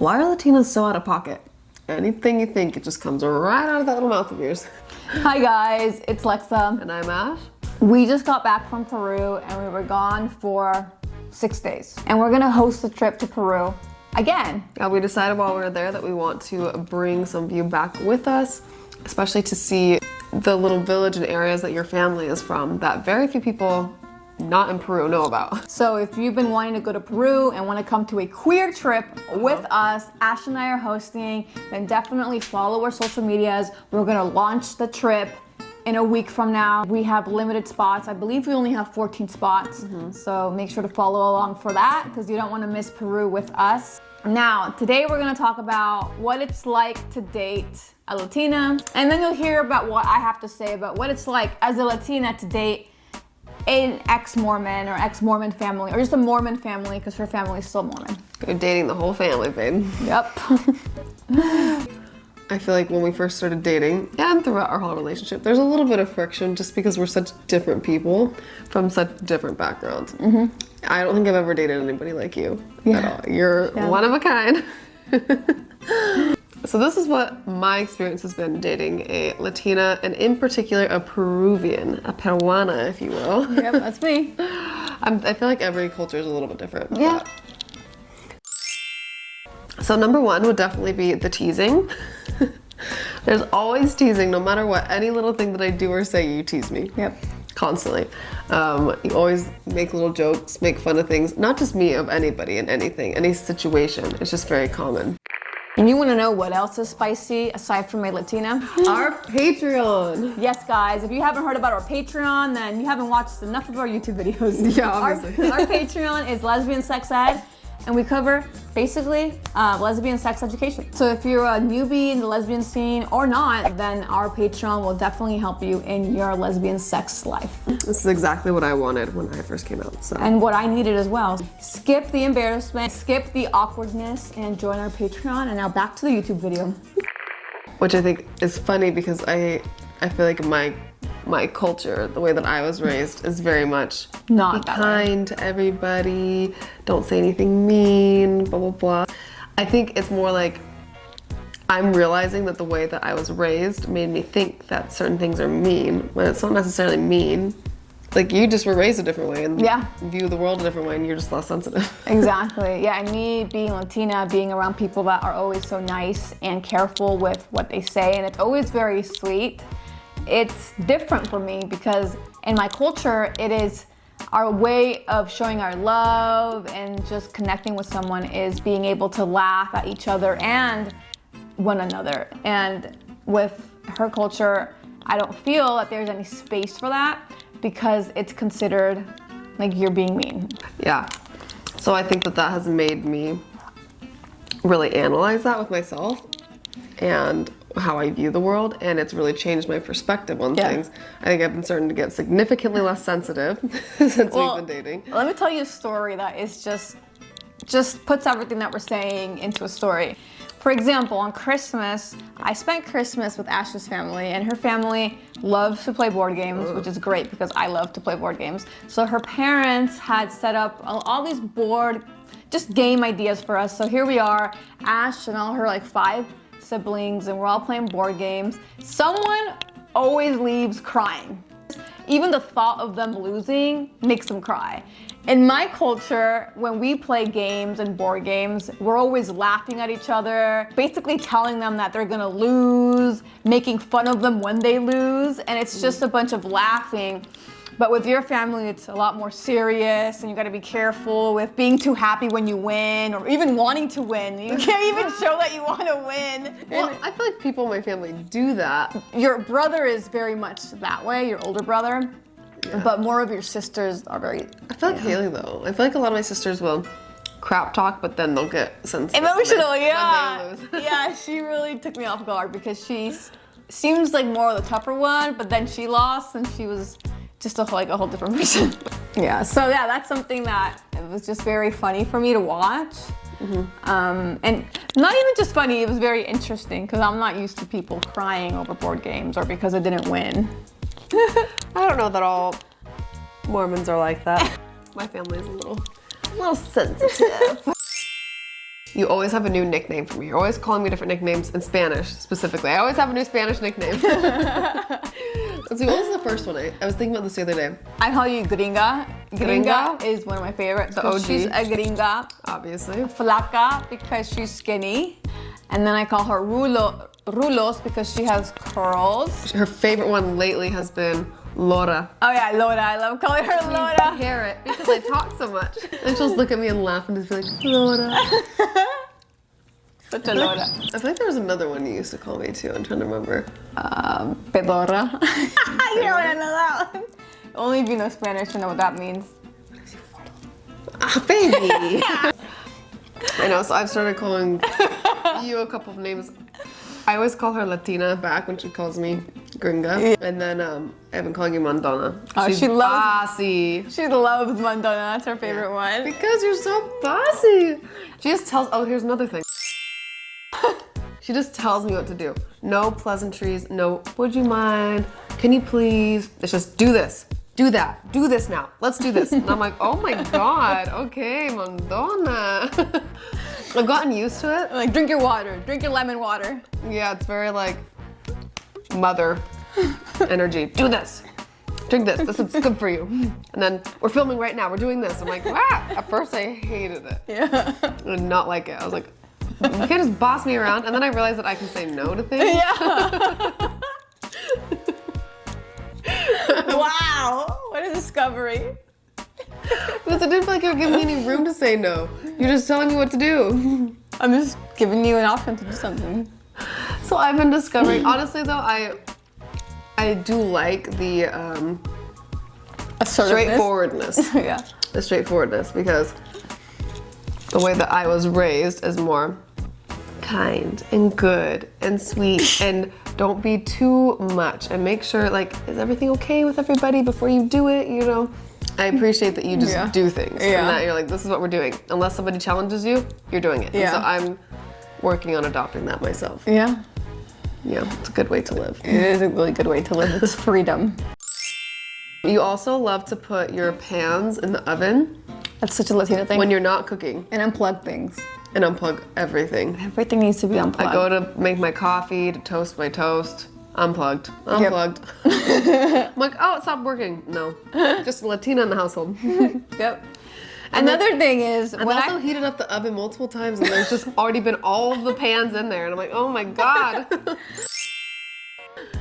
Why are Latinas so out of pocket? Anything you think, it just comes right out of that little mouth of yours. Hi guys, it's Lexa. And I'm Ash. We just got back from Peru and we were gone for 6 days. And we're gonna host a trip to Peru again. Yeah, we decided while we were there that we want to bring some of you back with us, especially to see the little village and areas that your family is from that very few people not in Peru know about. So if you've been wanting to go to Peru and want to come to a queer trip with us, Ash and I are hosting, then definitely follow our social medias. We're gonna launch the trip in a week from now. We have limited spots. I believe we only have 14 spots. So make sure to follow along for that because you don't want to miss Peru with us. Now, today we're gonna talk about what it's like to date a Latina, and then you'll hear about what I have to say about what it's like as a Latina to date an ex-Mormon or ex-Mormon family, or just a Mormon family because her family is still Mormon. You're dating the whole family, babe. Yep. I feel like when we first started dating, and throughout our whole relationship, there's a little bit of friction just because we're such different people from such different backgrounds. I don't think I've ever dated anybody like you at all. You're one of a kind. So this is what my experience has been dating a Latina, and in particular a Peruvian, a Peruana, if you will. Yep, that's me. I feel like every culture is a little bit different. Yeah. So number one would definitely be the teasing. There's always teasing, no matter what. Any little thing that I do or say, you tease me. Yep. Constantly. You always make little jokes, make fun of things. Not just me, of anybody and anything, any situation. It's just very common. And you want to know what else is spicy aside from a Latina? Our Patreon. Yes, guys. If you haven't heard about our Patreon, then you haven't watched enough of our YouTube videos. Yeah, obviously. Our Patreon is Lesbian Sex Ed, and we cover basically lesbian sex education. So if you're a newbie in the lesbian scene or not, then our Patreon will definitely help you in your lesbian sex life. This is exactly what I wanted when I first came out. So. And what I needed as well. Skip the embarrassment, skip the awkwardness, and join our Patreon. And now back to the YouTube video. Which I think is funny because I feel like my culture, the way that I was raised, is very much Not be that kind to everybody, don't say anything mean, blah, blah, blah. I think it's more like I'm realizing that the way that I was raised made me think that certain things are mean, when it's not necessarily mean. Like, you just were raised a different way and view the world a different way, and you're just less sensitive. Exactly. Yeah, and me being Latina, being around people that are always so nice and careful with what they say, and it's always very sweet. It's different for me because in my culture, it is our way of showing our love and just connecting with someone is being able to laugh at each other and one another. And with her culture, I don't feel that there's any space for that because it's considered like you're being mean. Yeah. So I think that that has made me really analyze that with myself and how I view the world, and it's really changed my perspective on things. I think I've been starting to get significantly less sensitive since we've been dating. Let me tell you a story that is just puts everything that we're saying into a story. For example, on Christmas, I spent Christmas with Ash's family, and her family loves to play board games, which is great because I love to play board games. So her parents had set up all these just game ideas for us. So here we are, Ash and all her like 5 siblings, and we're all playing board games. Someone always leaves crying. Even the thought of them losing makes them cry. In my culture, when we play games and board games, we're always laughing at each other, basically telling them that they're gonna lose, making fun of them when they lose, and it's just a bunch of laughing. But with your family, it's a lot more serious, and you gotta be careful with being too happy when you win, or even wanting to win. You can't even show that you wanna win. Well, I feel like people in my family do that. Your brother is very much that way, your older brother, but more of your sisters are very... I feel like Haley, though. I feel like a lot of my sisters will crap talk, but then they'll get sensitive. Emotional, when they lose. Yeah, she really took me off guard because she seems like more of the tougher one, but then she lost and she was just a whole different person. Yeah, so yeah, that's something that it was just very funny for me to watch. And not even just funny, it was very interesting because I'm not used to people crying over board games or because I didn't win. I don't know that all Mormons are like that. My family is a little sensitive. You always have a new nickname for me. You're always calling me different nicknames in Spanish, specifically. I always have a new Spanish nickname. Let's see, what was the first one? I was thinking about this the other day. I call you gringa. Gringa is one of my favorites. The OG. She's a gringa. Obviously. Flaca because she's skinny. And then I call her rulos because she has curls. Her favorite one lately has been Laura. Oh yeah, Laura. I love calling her Laura. Parrot, because I talk so much. And she'll just look at me and laugh and just be like, Laura. Such a Laura. I feel like there was another one you used to call me too. I'm trying to remember. Pedora. You don't want to know that one. Only if you know Spanish, you know what that means. Ah, baby. I know, so I've started calling you a couple of names. I always call her Latina back when she calls me gringa. And then I've been calling you Mandona. Oh, She's she loves bossy. She loves Mandona. That's her favorite one. Because you're so bossy. She just tells, oh, here's another thing. She just tells me what to do. No pleasantries, no, would you mind? Can you please? It's just do this, do that, do this now. Let's do this. And I'm like, oh my God, okay, Mandona. I've gotten used to it. Like, drink your water. Drink your lemon water. Yeah, it's very like mother energy. Do this. Drink this. This is good for you. And then we're filming right now. We're doing this. I'm like, ah. At first I hated it. Yeah. I did not like it. I was like, you can't just boss me around. And then I realized that I can say no to things. Yeah. Wow. What a discovery. Because I didn't feel like you were giving me any room to say no. You're just telling me what to do. I'm just giving you an option to do something. So I've been discovering, honestly though, I do like the straightforwardness. Yeah. The straightforwardness, because the way that I was raised is more kind and good and sweet and don't be too much and make sure, like, is everything okay with everybody before you do it, you know? I appreciate that you just do things and that you're like, this is what we're doing. Unless somebody challenges you, you're doing it. Yeah. And so I'm working on adopting that myself. Yeah. Yeah, it's a good way to live. It is a really good way to live. It's freedom. You also love to put your pans in the oven. That's such a Latina thing. When you're not cooking. And unplug things. And unplug everything. Everything needs to be unplugged. I go to make my coffee, to toast my toast. Unplugged. Unplugged. I'm like, oh, it stopped working. No. Just Latina in the household. Yep. Another thing is, I've also heated up the oven multiple times and there's just already been all of the pans in there. And I'm like, oh my God.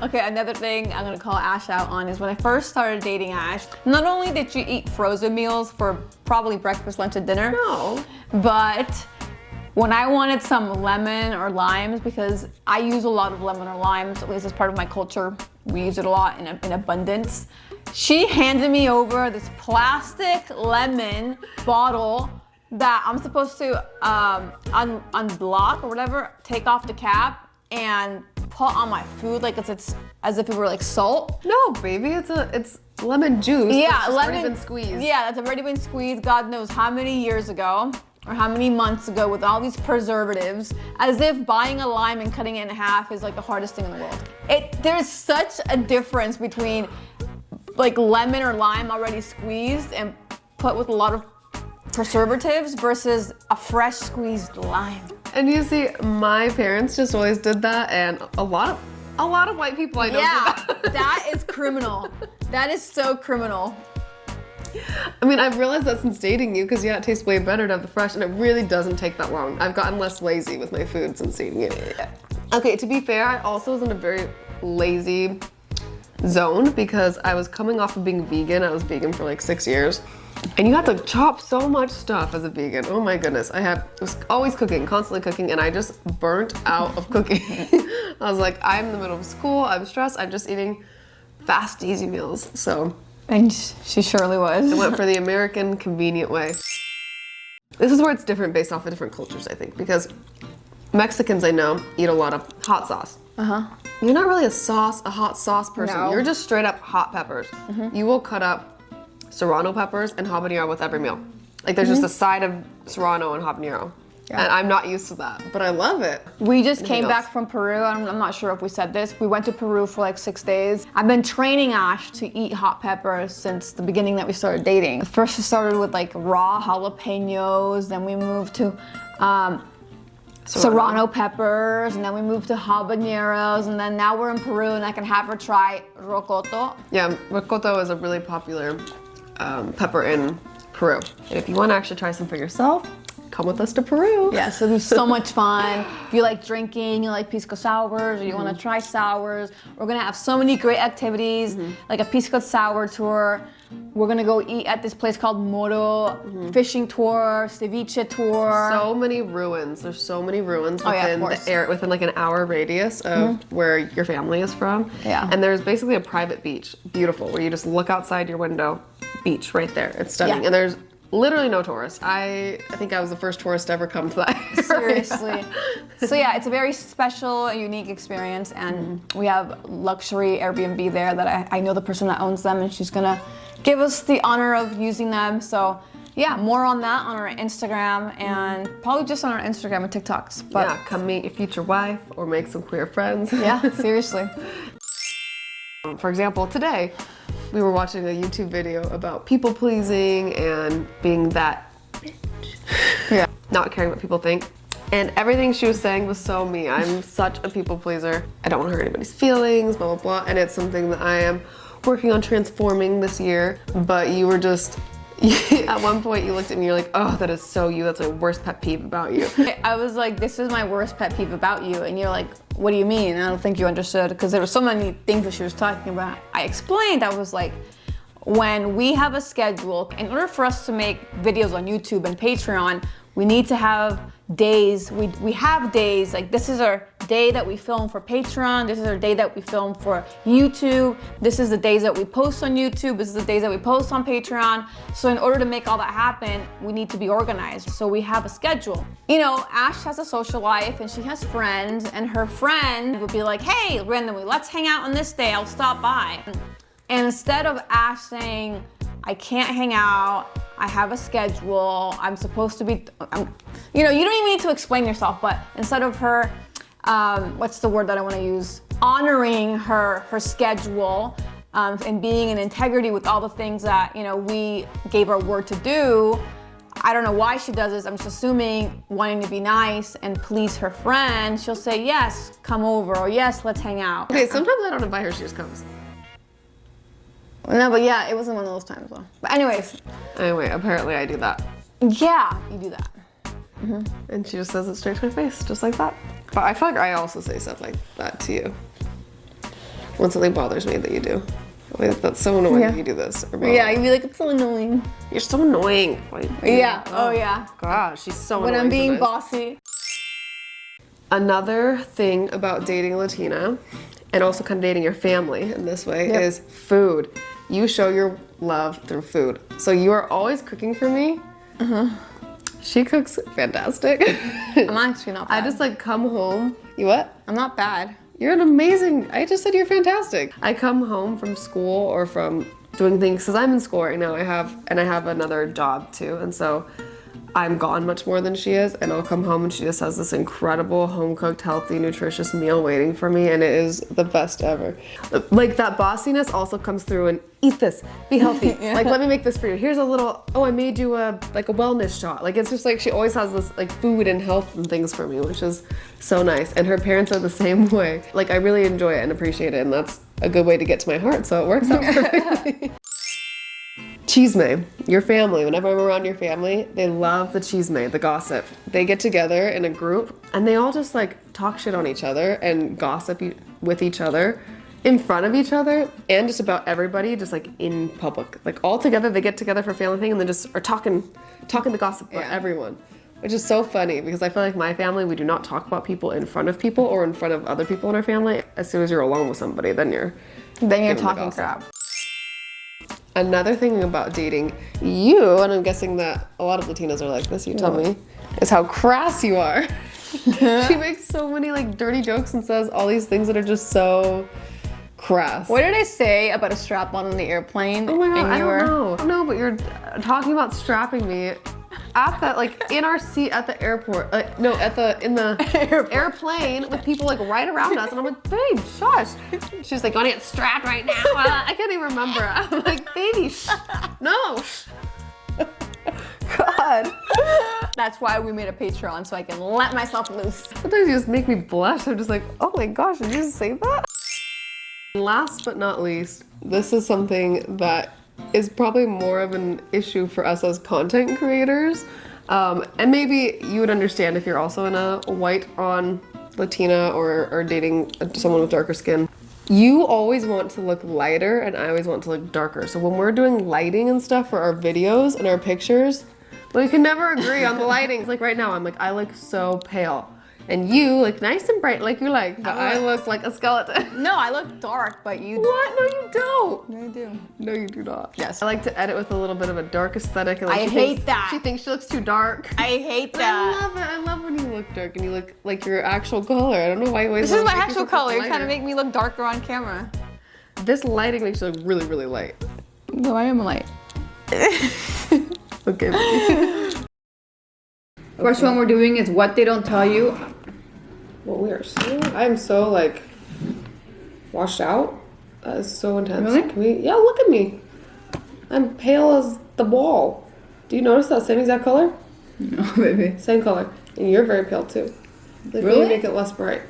Okay, another thing I'm gonna call Ash out on is when I first started dating Ash, not only did you eat frozen meals for probably breakfast, lunch, and dinner, No. but when I wanted some lemon or limes, because I use a lot of lemon or limes, at least as part of my culture, we use it a lot in abundance. She handed me over this plastic lemon bottle that I'm supposed to unblock or whatever, take off the cap and put on my food like it's as if it were like salt. No, baby, it's lemon juice. Yeah, that's lemon. already been squeezed. Yeah, that's already been squeezed. God knows how many years ago or how many months ago with all these preservatives, as if buying a lime and cutting it in half is like the hardest thing in the world. There's such a difference between like lemon or lime already squeezed and put with a lot of preservatives versus a fresh squeezed lime. And you see, my parents just always did that, and a lot of white people I know do that. That is criminal. That is so criminal. I mean, I've realized that since dating you, because yeah, it tastes way better to have the fresh, and it really doesn't take that long. I've gotten less lazy with my food since eating it. Okay, to be fair, I also was in a very lazy zone because I was coming off of being vegan. I was vegan for like 6 years. And you have to chop so much stuff as a vegan. Oh my goodness. I was always cooking, constantly cooking, and I just burnt out of cooking. I was like, I'm in the middle of school, I'm stressed, I'm just eating fast, easy meals. So. And she surely was. I went for the American convenient way. This is where it's different based off of different cultures, I think, because Mexicans I know eat a lot of hot sauce. You're not really a hot sauce person. No. You're just straight up hot peppers. You will cut up serrano peppers and habanero with every meal. Like there's just a side of serrano and habanero. Yeah. And I'm not used to that, but I love it. We just came back from Peru. I'm not sure if we said this. We went to Peru for like 6 days. I've been training Ash to eat hot peppers since the beginning that we started dating. First we started with like raw jalapenos, then we moved to serrano peppers, and then we moved to habaneros, and then now we're in Peru, and I can have her try rocoto. Yeah, rocoto is a really popular pepper in Peru. And if you want to actually try some for yourself, come with us to Peru. Yeah, so it'll be so much fun. If you like drinking, you like pisco sours, or you want to try sours, we're gonna have so many great activities, like a pisco sour tour. We're gonna go eat at this place called Moro, fishing tour, ceviche tour. So many ruins. There's so many ruins within of the within like an hour radius of where your family is from. Yeah. And there's basically a private beach, beautiful, where you just look outside your window, beach right there. It's stunning. Yeah. And there's literally no tourists. I think I was the first tourist to ever come to that area. Seriously. So yeah, it's a very special and unique experience, and we have luxury Airbnb there that I know the person that owns them, and she's gonna give us the honor of using them. So yeah, more on that on our Instagram, and probably just on our Instagram and TikToks. But yeah, come meet your future wife or make some queer friends. yeah, seriously. For example, today we were watching a YouTube video about people pleasing and being that bitch. Yeah. Not caring what people think. And everything she was saying was so me. I'm such a people pleaser. I don't want to hurt anybody's feelings, blah, blah, blah. And it's something that I am working on transforming this year. But you were just, at one point you looked at me and you're like, oh, that is so you. That's my worst pet peeve about you. I was like, this is my worst pet peeve about you. And you're like, what do you mean? And I don't think you understood, because there were so many things that she was talking about. I explained, I was like, when we have a schedule, in order for us to make videos on YouTube and Patreon, we need to have days. We have days, like this is our day that we film for Patreon, this is our day that we film for YouTube, this is the days that we post on YouTube, this is the days that we post on Patreon. So in order to make all that happen, we need to be organized. So we have a schedule. You know, Ash has a social life and she has friends, and her friend would be like, hey, randomly, let's hang out on this day, I'll stop by. And instead of Ash saying, I can't hang out, I have a schedule, I'm supposed to be, you know, you don't even need to explain yourself, but instead of her, what's the word that I want to use? Honoring her schedule and being in integrity with all the things that, you know, we gave our word to do. I don't know why she does this. I'm just assuming wanting to be nice and please her friend. She'll say, yes, come over, or yes, let's hang out. Okay, sometimes I don't invite her, she just comes. No, but yeah, it wasn't one of those times though. But anyways. Anyway, apparently I do that. Yeah, you do that. And she just says it straight to my face, just like that. But I feel like I also say stuff like that to you. When something bothers me that you do. Like, that's so annoying that you do this. Or Yeah, you'd be like, it's so annoying. You're so annoying. Like, Yeah, oh yeah. Gosh, she's so When annoying. I'm being sometimes. bossy. Another thing about dating Latina, and also kind of dating your family in this way, is food. You show your love through food. So you are always cooking for me. She cooks fantastic. I'm actually not bad. I just like come home. You what? I'm not bad. You're an amazing, I just said you're fantastic. I come home from school or from doing things, because I'm in school right now. I have another job too. And so I'm gone much more than she is, and I'll come home and she just has this incredible home-cooked, healthy, nutritious meal waiting for me, and it is the best ever. Like, that bossiness also comes through and eat this, be healthy. Like, let me make this for you. Here's a little, oh, I made you a wellness shot. Like, it's just like she always has this like food and health and things for me, which is so nice. And her parents are the same way. Like, I really enjoy it and appreciate it, and that's a good way to get to my heart, so it works out perfectly. Chisme, your family, whenever I'm around your family, they love the chisme, the gossip. They get together in a group and they all just like talk shit on each other and gossip with each other in front of each other and just about everybody, just like in public. Like all together, they get together for a family thing and then just are talking the gossip about everyone. Which is so funny because I feel like my family, we do not talk about people in front of people or in front of other people in our family. As soon as you're alone with somebody, then you're talking crap. Another thing about dating you, and I'm guessing that a lot of Latinas are like this, you tell me, is how crass you are. She makes so many like dirty jokes and says all these things that are just so crass. What did I say about a strap-on the airplane? Oh my god, and I don't know. No, but you're talking about strapping me at the, like, in our seat at the airport. No, in the airplane with people like right around us, and I'm like, babe, shush. She's like, gonna get strapped right now. I can't even remember. I'm like, baby, no. God. That's why we made a Patreon, so I can let myself loose. Sometimes you just make me blush. I'm just like, oh my gosh, did you just say that? Last but not least, this is something that is probably more of an issue for us as content creators. And maybe you would understand if you're also in a white on Latina or dating someone with darker skin. You always want to look lighter and I always want to look darker. So when we're doing lighting and stuff for our videos and our pictures, we can never agree on the lighting. Like right now, I'm like, I look so pale. And you look nice and bright like you like, but I look like a skeleton. No, I look dark, but you... What? No, you don't. No, you do. No, you do not. Yes. I like to edit with a little bit of a dark aesthetic. And I hate that. She thinks she looks too dark. I hate But that. I love it. I love when you look dark and you look like your actual color. I don't know why you always This is wanna my make actual yourself color. You're lighter. trying to make me look darker on camera. This lighting makes you look really, really light. No, I am light. Okay. First one we're doing is what they don't tell you. Well, we are so... I'm so, like, washed out. That is so intense. Really? Can we... Yeah, look at me. I'm pale as the wall. Do you notice that same exact color? No, baby. Same color. And you're very pale, too. Like, Really? make it less bright.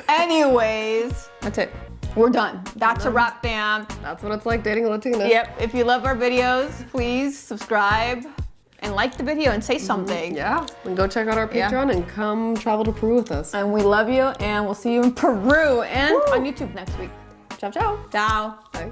Anyways, that's it. We're done. That's a wrap, fam. That's what it's like dating a Latina. Yep. If you love our videos, please subscribe and like the video and say something. Yeah. And go check out our Yeah. Patreon and come travel to Peru with us. And we love you, and we'll see you in Peru and on YouTube next week. Ciao, ciao. Ciao. Bye.